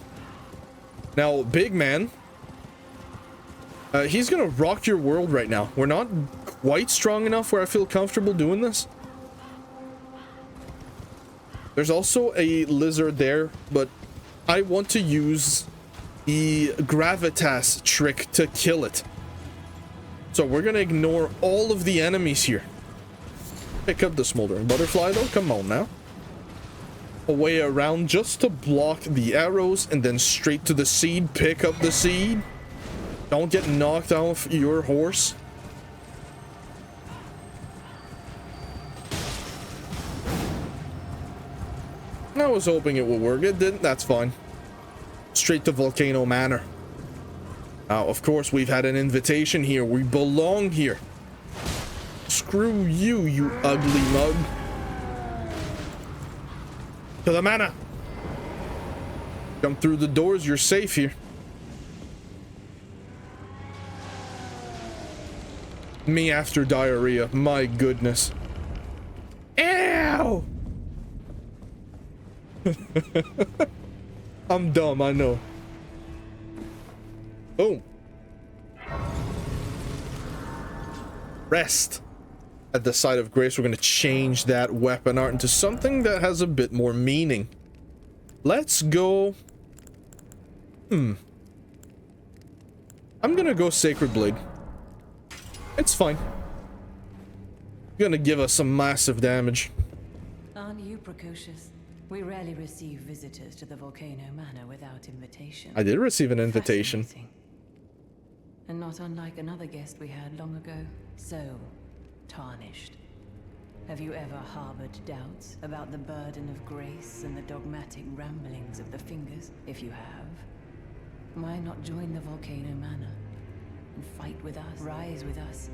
Now, Big Man, he's gonna rock your world right now. We're not quite strong enough where I feel comfortable doing this. There's also a lizard there, but I want to use the gravitas trick to kill it. So we're gonna ignore all of the enemies here. Pick up the smoldering butterfly though, come on now. A way around just to block the arrows and then straight to the seed. Pick up the seed. Don't get knocked off your horse. I was hoping it would work. It didn't, that's fine. Straight to Volcano Manor. Now, of course, we've had an invitation here. We belong here. Screw you, you ugly mug. To the manor. Come through the doors, you're safe here. Me after diarrhea, my goodness. Ew! I'm dumb, I know. Boom. Rest. At the site of grace, we're going to change that weapon art into something that has a bit more meaning. Let's go. I'm going to go Sacred Blade. It's fine. Gonna give us some massive damage. Aren't you precocious? We rarely receive visitors to the Volcano Manor without invitation. I did receive an invitation. And not unlike another guest we had long ago. So, tarnished. Have you ever harbored doubts about the burden of grace and the dogmatic ramblings of the fingers? If you have, why not join the Volcano Manor and fight with us, rise with us,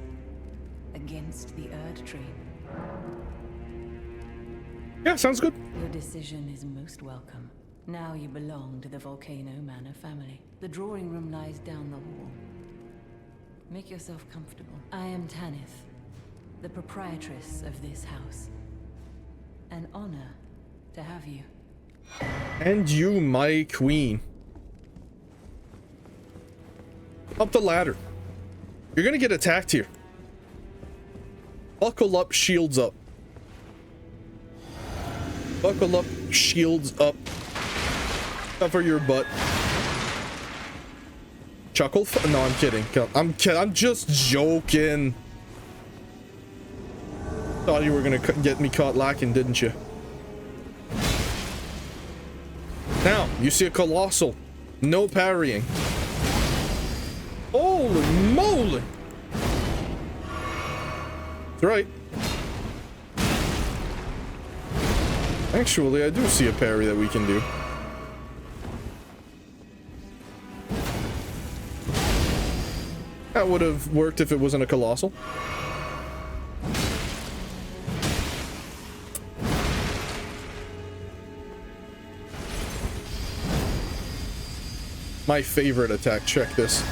against the Erd Tree? Yeah, sounds good. Your decision is most welcome. Now you belong to the Volcano Manor family. The drawing room lies down the hall. Make yourself comfortable. I am Tanith, the proprietress of this house. An honor to have you. And you, my queen. Up the ladder. You're gonna get attacked here. Buckle up, shields up. Buckle up, shields up. Cover your butt. chuckle. No, I'm kidding. I'm just joking. Thought you were gonna get me caught lacking, didn't you? Now, you see a colossal. No parrying. Holy moly! That's right. Actually, I do see a parry that we can do. That would have worked if it wasn't a colossal. My favorite attack. Check this.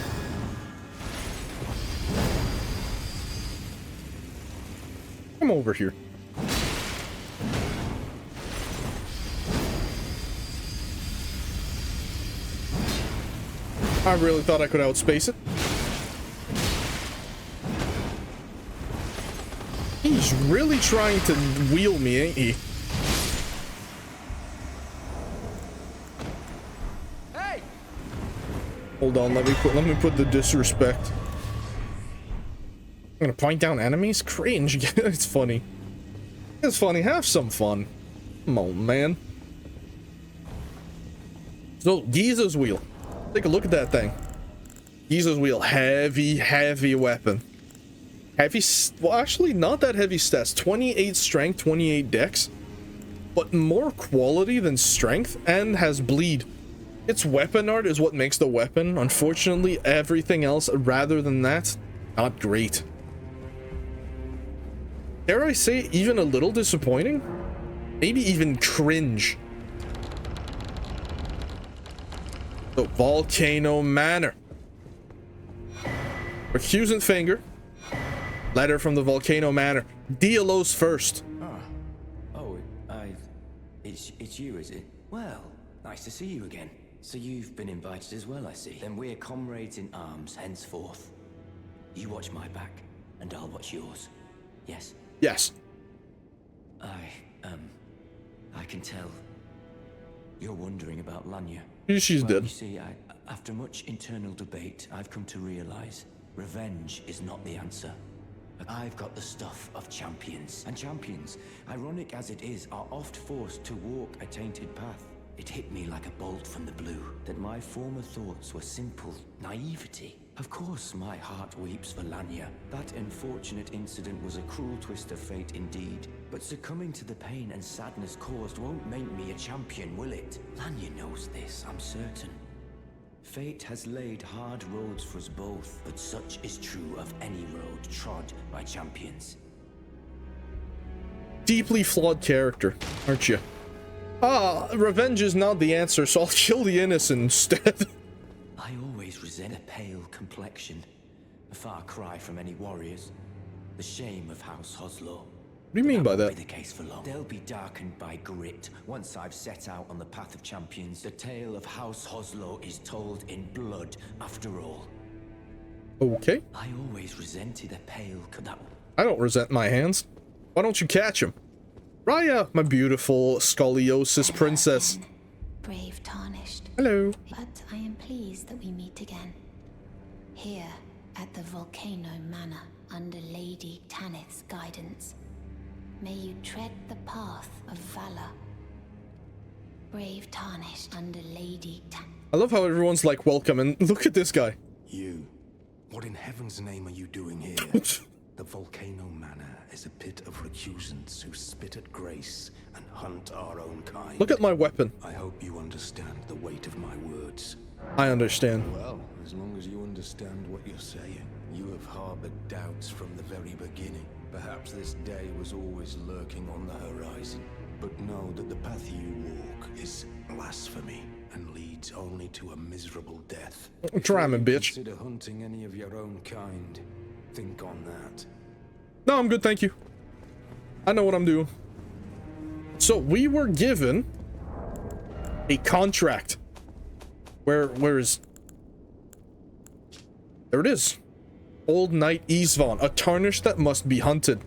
Come over here. I really thought I could outspace it. He's really trying to wheel me, ain't he? Hey! Hold on, let me put the disrespect. I'm gonna point down enemies? Cringe. It's funny. It's funny. Have some fun. Come on, man. So, Giza's wheel. Take a look at that thing. Giza's wheel. Heavy, heavy weapon. Heavy, well, actually, not that heavy stats. 28 strength, 28 dex. But more quality than strength, and has bleed. Its weapon art is what makes the weapon. Unfortunately, everything else, rather than that, not great. Dare I say, even a little disappointing? Maybe even cringe. The Volcano Manor. Recusant finger. Letter from the Volcano Manor. Dialos first. It's you, is it? Well, nice to see you again. So you've been invited as well, I see. Then we're comrades in arms henceforth. You watch my back, and I'll watch yours. Yes? Yes. I can tell. You're wondering about Lanya. She's dead. You see, after much internal debate, I've come to realize revenge is not the answer. I've got the stuff of champions. And champions, ironic as it is, are oft forced to walk a tainted path. It hit me like a bolt from the blue that my former thoughts were simple naivety. Of course, my heart weeps for Lanya. That unfortunate incident was a cruel twist of fate indeed. But succumbing to the pain and sadness caused won't make me a champion, will it? Lanya knows this, I'm certain. Fate has laid hard roads for us both, but such is true of any road trod by champions. Deeply flawed character, aren't you? Revenge is not the answer, so I'll kill the innocent instead. I always resent a pale complexion, a far cry from any warriors. The shame of House Hoslow. What do you mean by that? Won't be the case for long. They'll be darkened by grit once I've set out on the path of champions. The tale of House Hoslow is told in blood, after all. Okay. I always resented a pale. I don't resent my hands. Why don't you catch him? Raya, my beautiful scoliosis princess. Brave Tarnished. Hello. But I am pleased that we meet again. Here at the Volcano Manor, under Lady Tanith's guidance. May you tread the path of valor. Brave Tarnished under Lady Tanith. I love how everyone's like, welcome, and look at this guy. You. What in heaven's name are you doing here? The Volcano Manor is a pit of recusants who spit at grace and hunt our own kind. Look at my weapon. I hope you understand the weight of my words. I understand. Well, as long as you understand what you're saying. You have harbored doubts from the very beginning. Perhaps this day was always lurking on the horizon. But know that the path you walk is blasphemy and leads only to a miserable death. Drama, bitch. Consider hunting any of your own kind. Think on that. No, I'm good, thank you. I know what I'm doing. So, we were given a contract. Where is... There it is. Old Knight Isvan, a tarnished that must be hunted.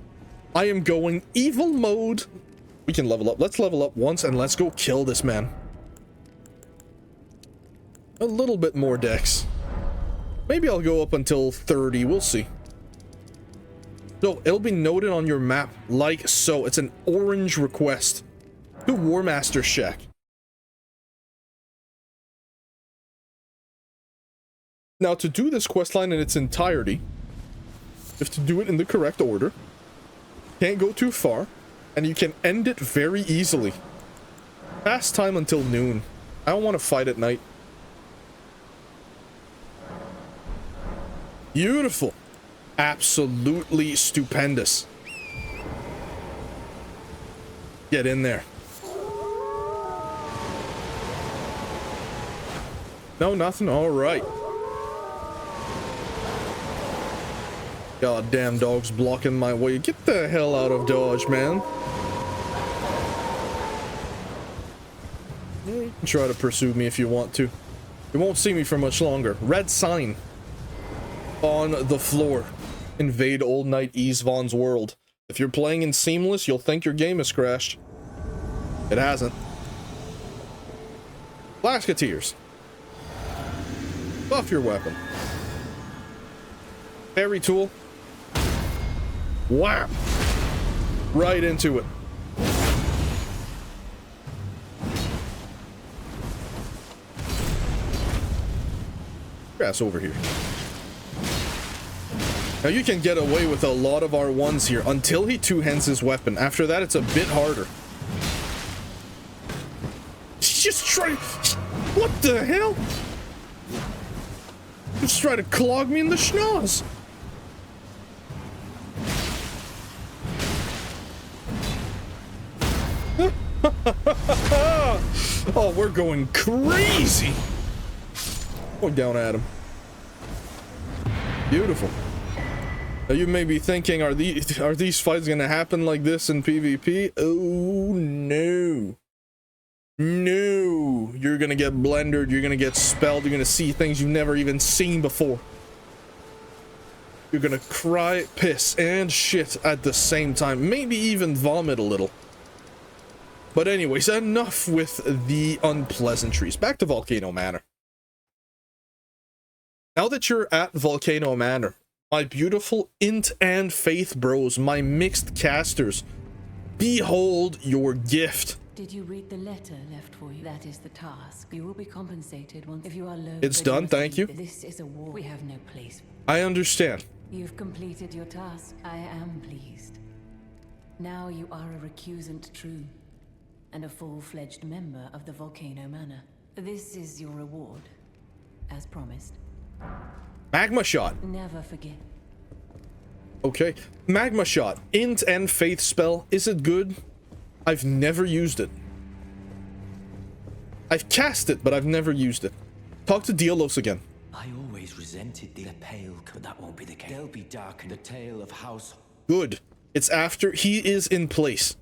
I am going evil mode. We can level up. Let's level up once and let's go kill this man. A little bit more dex. Maybe I'll go up until 30. We'll see. So it'll be noted on your map like so. It's an orange request to War Master Shack. Now, to do this questline in its entirety, you have to do it in the correct order. Can't go too far, and you can end it very easily. Fast time until noon. I don't want to fight at night. Beautiful. Absolutely stupendous. Get in there. No, nothing. All right. Goddamn dog's blocking my way. Get the hell out of Dodge, man. You can try to pursue me if you want to. You won't see me for much longer. Red sign on the floor. Invade Old Knight Isvahn's world. If you're playing in Seamless, you'll think your game has crashed. It hasn't. Blasketeers. Buff your weapon. Fairy tool. Wow. Right into it. Grass over here. Now you can get away with a lot of R1s here until he two-hands his weapon. After that, it's a bit harder. Just try. What the hell? Just try to clog me in the schnoz. Oh, we're going crazy. Going down at him. Beautiful. Now you may be thinking, are these fights gonna happen like this in PvP? Oh no. No. You're gonna get blendered, you're gonna get spelled, you're gonna see things you've never even seen before. You're gonna cry, piss, and shit at the same time. Maybe even vomit a little. But anyways, enough with the unpleasantries. Back to Volcano Manor. Now that you're at Volcano Manor, my beautiful Int and Faith bros, my mixed casters, behold your gift. Did you read the letter left for you? That is the task. You will be compensated once if you are low. It's done, thank you. This is a war. We have no place. I understand. You've completed your task. I am pleased. Now you are a recusant true, and a full-fledged member of the Volcano Manor. This is your reward, as promised. Magma shot. Never forget. Okay. Magma shot. Int and Faith spell. Is it good? I've never used it. I've cast it, but I've never used it. Talk to Dielos again. I always resented the pale, but that won't be the case. They'll be dark in the tale of House. Good. It's after he is in place.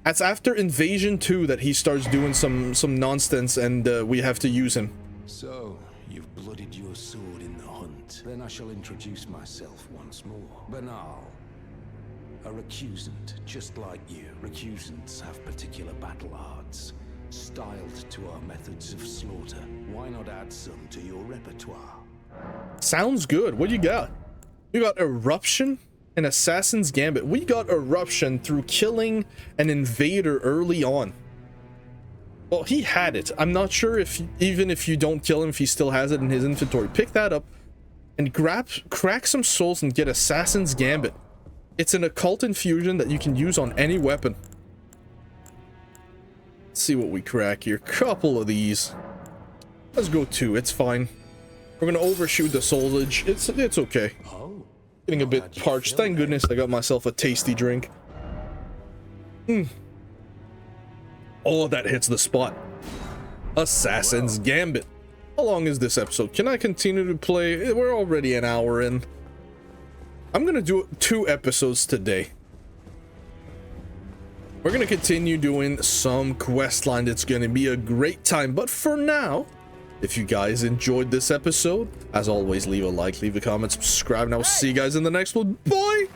That's after Invasion 2 that he starts doing some nonsense and we have to use him. So, you've blooded your sword in the hunt. Then I shall introduce myself once more. Banal. A recusant, just like you. Recusants have particular battle arts, styled to our methods of slaughter. Why not add some to your repertoire? Sounds good. What do you got? You got Eruption and Assassin's Gambit. We got Eruption through killing an invader early on. Well, he had it. I'm not sure if, even if you don't kill him, if he still has it in his inventory. Pick that up and crack some souls and get Assassin's Gambit. It's an occult infusion that you can use on any weapon. Let's see what we crack here. Couple of these. Let's go 2. It's fine. We're gonna overshoot the soulage. It's okay. Oh, Getting a bit parched. Thank goodness I got myself a tasty drink. Oh, that hits the spot. Assassin's Gambit. How long is this episode? Can I continue to play? We're already an hour in. I'm gonna do 2 episodes today. We're gonna continue doing some quest line. It's gonna be a great time. But for now, if you guys enjoyed this episode, as always, leave a like, leave a comment, subscribe, and I'll see you guys in the next one. Bye!